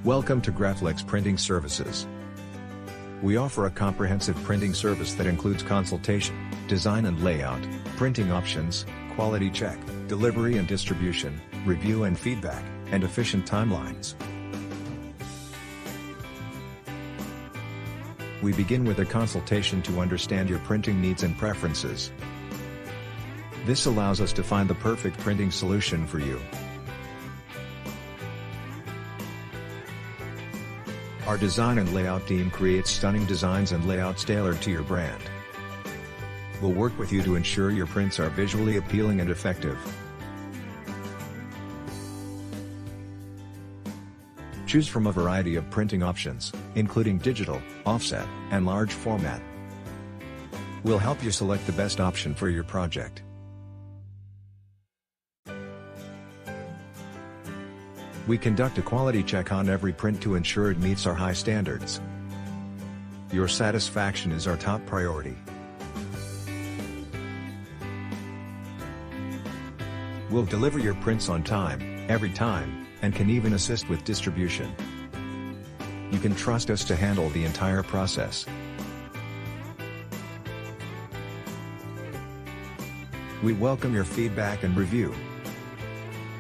Welcome to Graflix Printing Services. We offer a comprehensive printing service that includes consultation, design and layout, printing options, quality check, delivery and distribution, review and feedback, and efficient timelines. We begin with a consultation to understand your printing needs and preferences. This allows us to find the perfect printing solution for you. Our design and layout team creates stunning designs and layouts tailored to your brand. We'll work with you to ensure your prints are visually appealing and effective. Choose from a variety of printing options, including digital, offset, and large format. We'll help you select the best option for your project. We conduct a quality check on every print to ensure it meets our high standards. Your satisfaction is our top priority. We'll deliver your prints on time, every time, and can even assist with distribution. You can trust us to handle the entire process. We welcome your feedback and review.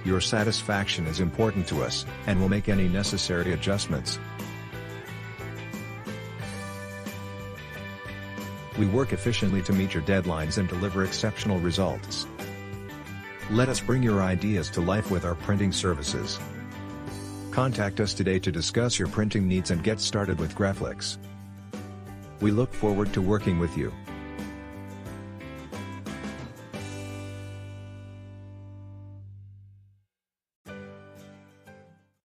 Your satisfaction is important to us, and we'll make any necessary adjustments. We work efficiently to meet your deadlines and deliver exceptional results. Let us bring your ideas to life with our printing services. Contact us today to discuss your printing needs and get started with Graflix. We look forward to working with you.